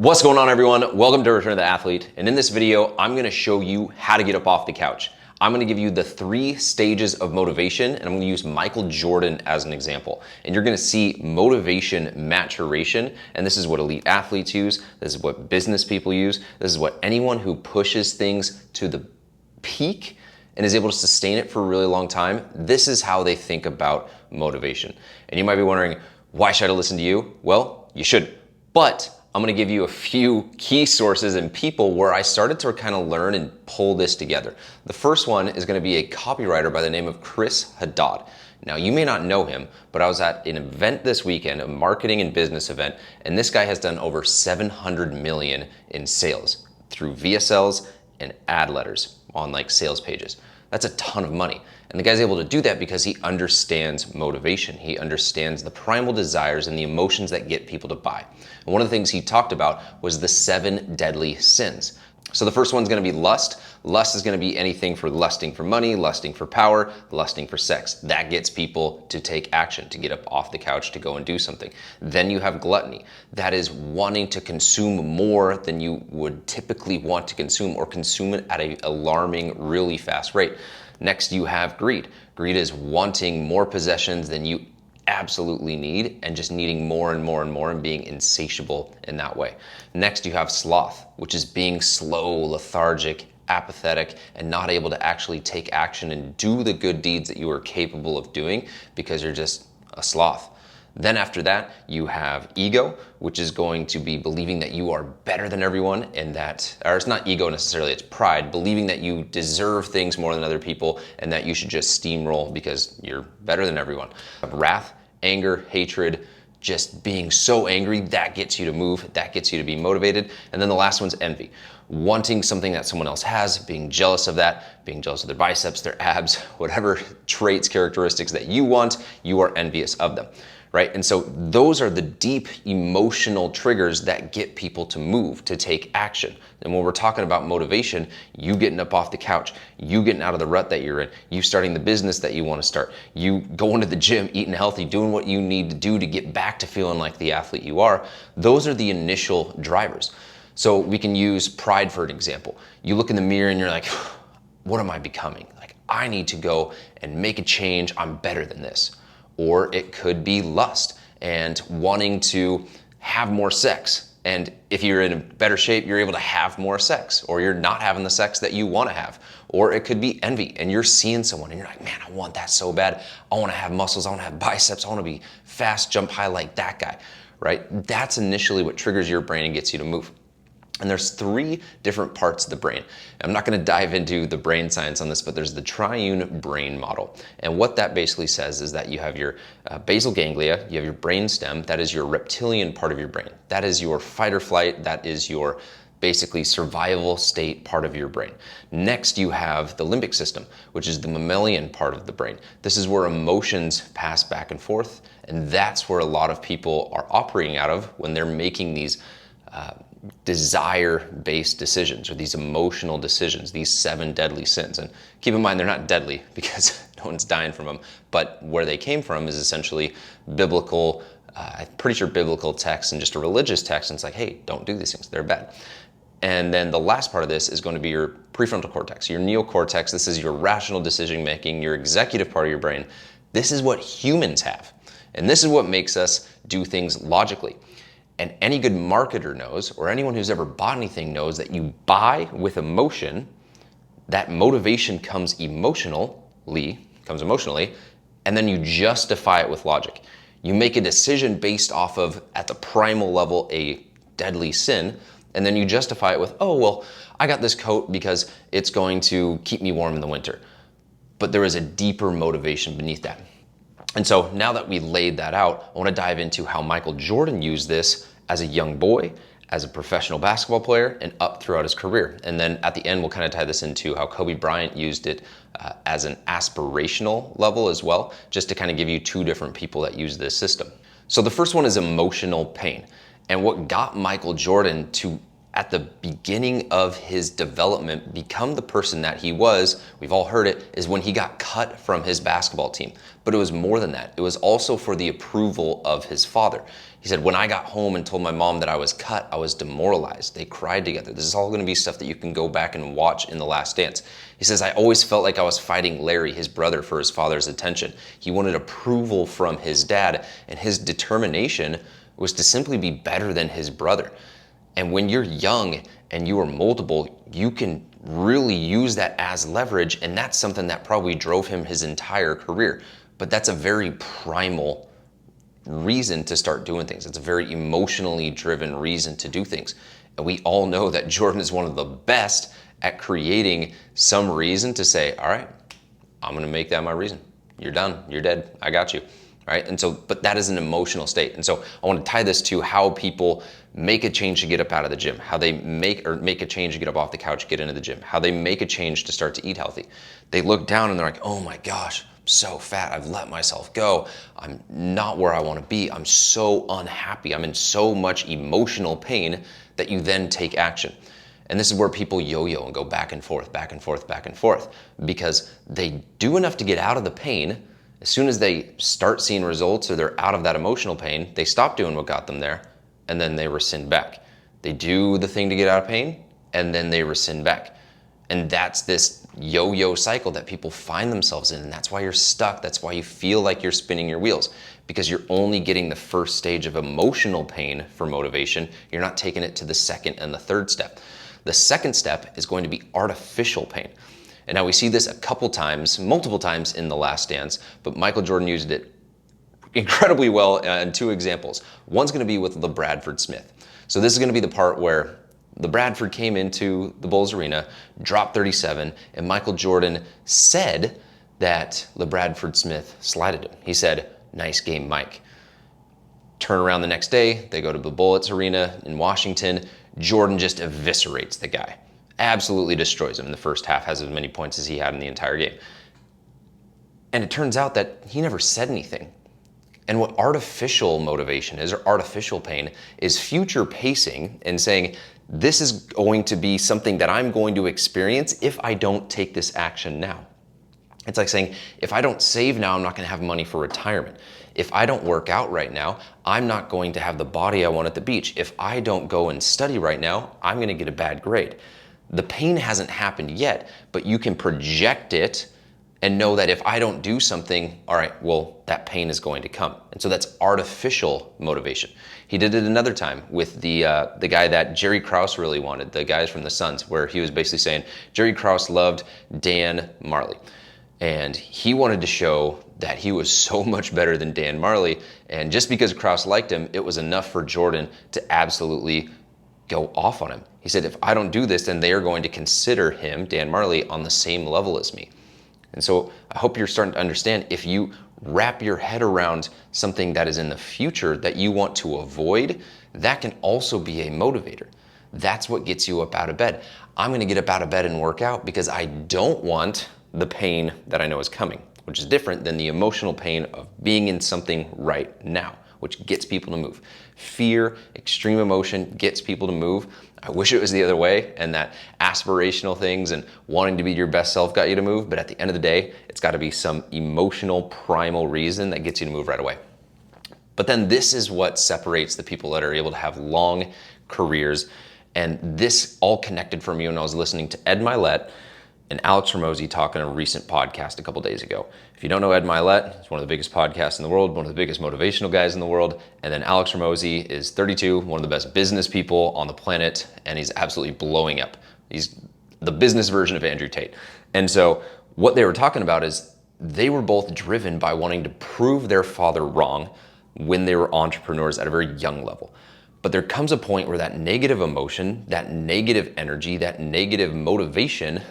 What's going on, everyone? Welcome to Return of the Athlete. And in this video, I'm gonna show you how to get up off the couch. I'm gonna give you the 3 stages of motivation, and I'm gonna use Michael Jordan as an example. And you're gonna see motivation maturation, and this is what elite athletes use, this is what business people use, this is what anyone who pushes things to the peak and is able to sustain it for a really long time, this is how they think about motivation. And you might be wondering, why should I listen to you? Well, you should, but I'm gonna give you a few key sources and people where I started to kind of learn and pull this together. The first one is gonna be a copywriter by the name of Chris Haddad. Now, you may not know him, but I was at an event this weekend, a marketing and business event, and this guy has done over 700 million in sales through VSLs and ad letters on like sales pages. That's a ton of money. And the guy's able to do that because he understands motivation. He understands the primal desires and the emotions that get people to buy. And one of the things he talked about was the 7 deadly sins. So the first one's gonna be lust. Lust is gonna be anything for lusting for money, lusting for power, lusting for sex. That gets people to take action, to get up off the couch, to go and do something. Then you have gluttony. That is wanting to consume more than you would typically want to consume, or consume it at an alarming, really fast rate. Next, you have greed. Greed is wanting more possessions than you absolutely need, and just needing more and more and more, and being insatiable in that way. Next, you have sloth, which is being slow, lethargic, apathetic, and not able to actually take action and do the good deeds that you are capable of doing because you're just a sloth. Then after that, you have ego, which is going to be believing that you are better than everyone, and that, or it's not ego necessarily, it's pride, believing that you deserve things more than other people and that you should just steamroll because you're better than everyone. Wrath, anger, hatred, just being so angry, that gets you to move, that gets you to be motivated. And then the last one's envy. Wanting something that someone else has, being jealous of that, being jealous of their biceps, their abs, whatever traits, characteristics that you want, you are envious of them. Right? And so those are the deep emotional triggers that get people to move, to take action. And when we're talking about motivation, you getting up off the couch, you getting out of the rut that you're in, you starting the business that you want to start, you going to the gym, eating healthy, doing what you need to do to get back to feeling like the athlete you are, those are the initial drivers. So we can use pride for an example. You look in the mirror and you're like, what am I becoming? Like, I need to go and make a change. I'm better than this. Or it could be lust and wanting to have more sex. And if you're in a better shape, you're able to have more sex, or you're not having the sex that you want to have. Or it could be envy, and you're seeing someone and you're like, man, I want that so bad. I want to have muscles, I want to have biceps, I want to be fast, jump high like that guy, right? That's initially what triggers your brain and gets you to move. And there's 3 different parts of the brain. I'm not gonna dive into the brain science on this, but there's the triune brain model. And what that basically says is that you have your basal ganglia, you have your brain stem, that is your reptilian part of your brain. That is your fight or flight, that is your basically survival state part of your brain. Next, you have the limbic system, which is the mammalian part of the brain. This is where emotions pass back and forth, and that's where a lot of people are operating out of when they're making these desire-based decisions, or these emotional decisions, these 7 deadly sins. And keep in mind, they're not deadly because no one's dying from them, but where they came from is essentially biblical, I'm pretty sure biblical text and just a religious text, and it's like, hey, don't do these things, they're bad. And then the last part of this is going to be your prefrontal cortex, your neocortex. This is your rational decision making, your executive part of your brain. This is what humans have. And this is what makes us do things logically. And any good marketer knows, or anyone who's ever bought anything knows, that you buy with emotion, that motivation comes emotionally, and then you justify it with logic. You make a decision based off of, at the primal level, a deadly sin, and then you justify it with, oh, well, I got this coat because it's going to keep me warm in the winter. But there is a deeper motivation beneath that. And so now that we laid that out, I want to dive into how Michael Jordan used this as a young boy, as a professional basketball player, and up throughout his career. And then at the end, we'll kind of tie this into how Kobe Bryant used it as an aspirational level as well, just to kind of give you 2 different people that use this system. So the first one is emotional pain. And what got Michael Jordan to, at the beginning of his development, become the person that he was, we've all heard it, is when he got cut from his basketball team. But it was more than that. It was also for the approval of his father. He said, when I got home and told my mom that I was cut, I was demoralized. They cried together. This is all going to be stuff that you can go back and watch in The Last Dance. He says, I always felt like I was fighting Larry, his brother, for his father's attention. He wanted approval from his dad, and his determination was to simply be better than his brother. And when you're young and you are moldable, you can really use that as leverage, and that's something that probably drove him his entire career. But that's a very primal reason to start doing things. It's a very emotionally driven reason to do things. And we all know that Jordan is one of the best at creating some reason to say, all right, I'm going to make that my reason. You're done. You're dead. I got you. Right? And so, but that is an emotional state. And so I want to tie this to how people make a change to get up out of the gym, how they make a change to get up off the couch, get into the gym, how they make a change to start to eat healthy. They look down and they're like, oh my gosh, I'm so fat. I've let myself go. I'm not where I want to be. I'm so unhappy. I'm in so much emotional pain that you then take action. And this is where people yo-yo and go back and forth, back and forth, back and forth, because they do enough to get out of the pain. As soon as they start seeing results or they're out of that emotional pain, they stop doing what got them there, and then they rescind back. They do the thing to get out of pain, and then they rescind back. And that's this yo-yo cycle that people find themselves in, and that's why you're stuck. That's why you feel like you're spinning your wheels, because you're only getting the first stage of emotional pain for motivation. You're not taking it to the second and the third step. The second step is going to be artificial pain. And now we see this a couple times, multiple times in The Last Dance, but Michael Jordan used it incredibly well in two examples. One's going to be with LeBradford Smith. So this is going to be the part where LeBradford came into the Bulls arena, dropped 37, and Michael Jordan said that LeBradford Smith slighted him. He said, nice game, Mike. Turn around the next day, they go to the Bullets arena in Washington. Jordan just eviscerates the guy. Absolutely destroys him in the first half, has as many points as he had in the entire game. And it turns out that he never said anything. And what artificial motivation is, or artificial pain, is future pacing and saying, this is going to be something that I'm going to experience if I don't take this action now. It's like saying, if I don't save now, I'm not going to have money for retirement. If I don't work out right now, I'm not going to have the body I want at the beach. If I don't go and study right now, I'm going to get a bad grade. The pain hasn't happened yet, but you can project it and know that if I don't do something, all right, well, that pain is going to come. And so that's artificial motivation. He did it another time with the guy that Jerry Krause really wanted, the guys from the Suns, where he was basically saying Jerry Krause loved Dan Marley. And he wanted to show that he was so much better than Dan Marley. And just because Krause liked him, it was enough for Jordan to absolutely go off on him. He said, if I don't do this, then they are going to consider him, Dan Marley, on the same level as me. And so I hope you're starting to understand, if you wrap your head around something that is in the future that you want to avoid, that can also be a motivator. That's what gets you up out of bed. I'm going to get up out of bed and work out because I don't want the pain that I know is coming, which is different than the emotional pain of being in something right now, which gets people to move. Fear, extreme emotion gets people to move. I wish it was the other way, and that aspirational things and wanting to be your best self got you to move, but at the end of the day, it's got to be some emotional, primal reason that gets you to move right away. But then this is what separates the people that are able to have long careers, and this all connected for me when I was listening to Ed Mylett and Alex Hormozi talk on a recent podcast a couple days ago. If you don't know Ed Mylett, he's one of the biggest podcasts in the world, one of the biggest motivational guys in the world. And then Alex Hormozi is 32, one of the best business people on the planet, and he's absolutely blowing up. He's the business version of Andrew Tate. And so what they were talking about is they were both driven by wanting to prove their father wrong when they were entrepreneurs at a very young level. But there comes a point where that negative emotion, that negative energy, that negative motivation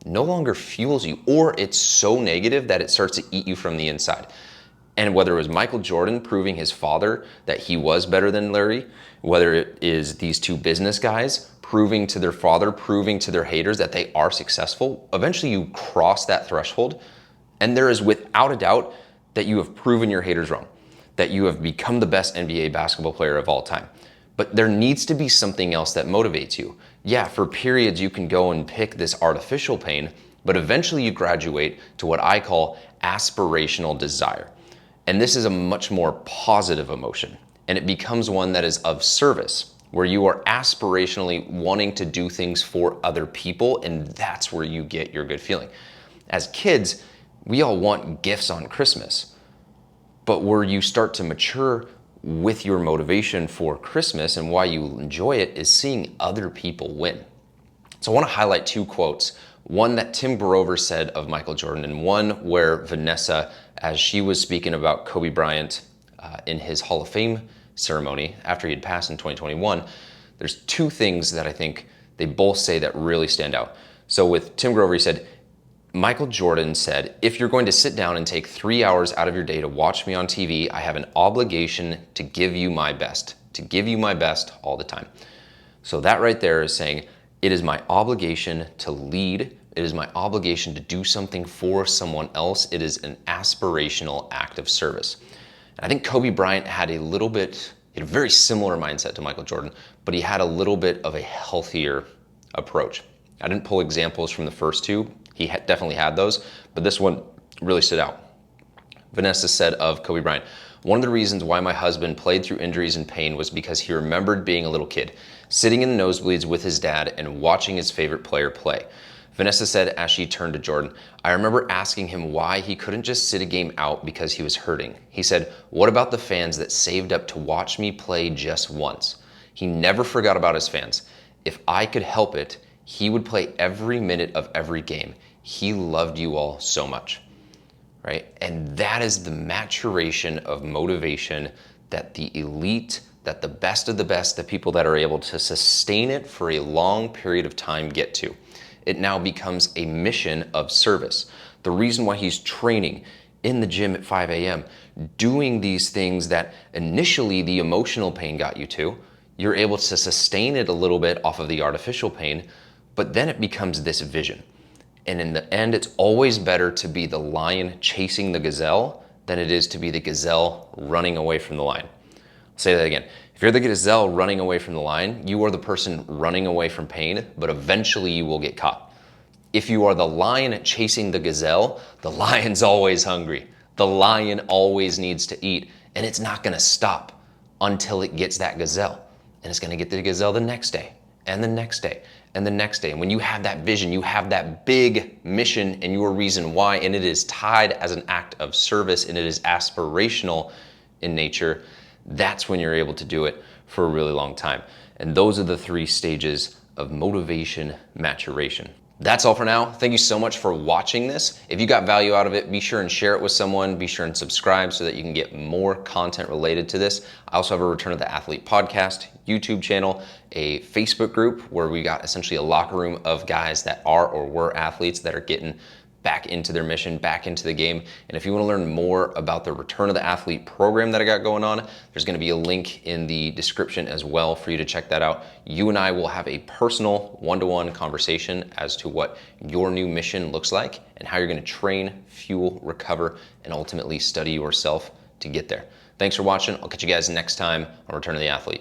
no longer fuels you, or it's so negative that it starts to eat you from the inside. And whether it was Michael Jordan proving his father that he was better than Larry, whether it is these two business guys proving to their father, proving to their haters that they are successful, eventually you cross that threshold, and there is without a doubt that you have proven your haters wrong, that you have become the best NBA basketball player of all time. But there needs to be something else that motivates you. Yeah, for periods you can go and pick this artificial pain, but eventually you graduate to what I call aspirational desire. And this is a much more positive emotion. and it becomes one that is of service, where you are aspirationally wanting to do things for other people, and that's where you get your good feeling. As kids, we all want gifts on Christmas, but where you start to mature with your motivation for Christmas and why you enjoy it is seeing other people win. So I want to highlight two quotes, one that Tim Grover said of Michael Jordan, and one where Vanessa, as she was speaking about Kobe Bryant in his Hall of Fame ceremony after he had passed in 2021, there's two things that I think they both say that really stand out. So with Tim Grover, he said, Michael Jordan said, if you're going to sit down and take 3 hours out of your day to watch me on TV, I have an obligation to give you my best all the time. So that right there is saying, it is my obligation to lead. It is my obligation to do something for someone else. It is an aspirational act of service. And I think Kobe Bryant had a very similar mindset to Michael Jordan, but he had a little bit of a healthier approach. I didn't pull examples from the first two. He definitely had those, but this one really stood out. Vanessa said of Kobe Bryant, one of the reasons why my husband played through injuries and pain was because he remembered being a little kid, sitting in the nosebleeds with his dad and watching his favorite player play. Vanessa said as she turned to Jordan, I remember asking him why he couldn't just sit a game out because he was hurting. He said, what about the fans that saved up to watch me play just once? He never forgot about his fans. If I could help it, he would play every minute of every game. He loved you all so much, right? And that is the maturation of motivation that the elite, that the best of the best, the people that are able to sustain it for a long period of time get to. It now becomes a mission of service. The reason why he's training in the gym at 5 a.m., doing these things that initially the emotional pain got you to, you're able to sustain it a little bit off of the artificial pain, but then it becomes this vision. And in the end, it's always better to be the lion chasing the gazelle than it is to be the gazelle running away from the lion. I'll say that again. If you're the gazelle running away from the lion, you are the person running away from pain, but eventually you will get caught. If you are the lion chasing the gazelle, the lion's always hungry. The lion always needs to eat, and it's not gonna stop until it gets that gazelle. And it's gonna get the gazelle the next day, and the next day, and the next day. And when you have that vision, you have that big mission and your reason why, and it is tied as an act of service, and it is aspirational in nature, that's when you're able to do it for a really long time. And those are the three stages of motivation maturation. That's all for now. Thank you so much for watching this. If you got value out of it, be sure and share it with someone. Be sure and subscribe so that you can get more content related to this. I also have a Return of the Athlete podcast, YouTube channel, a Facebook group where we got essentially a locker room of guys that are or were athletes that are getting back into their mission, back into the game. And if you want to learn more about the Return of the Athlete program that I got going on, there's going to be a link in the description as well for you to check that out. You and I will have a personal one-to-one conversation as to what your new mission looks like and how you're going to train, fuel, recover, and ultimately study yourself to get there. Thanks for watching. I'll catch you guys next time on Return of the Athlete.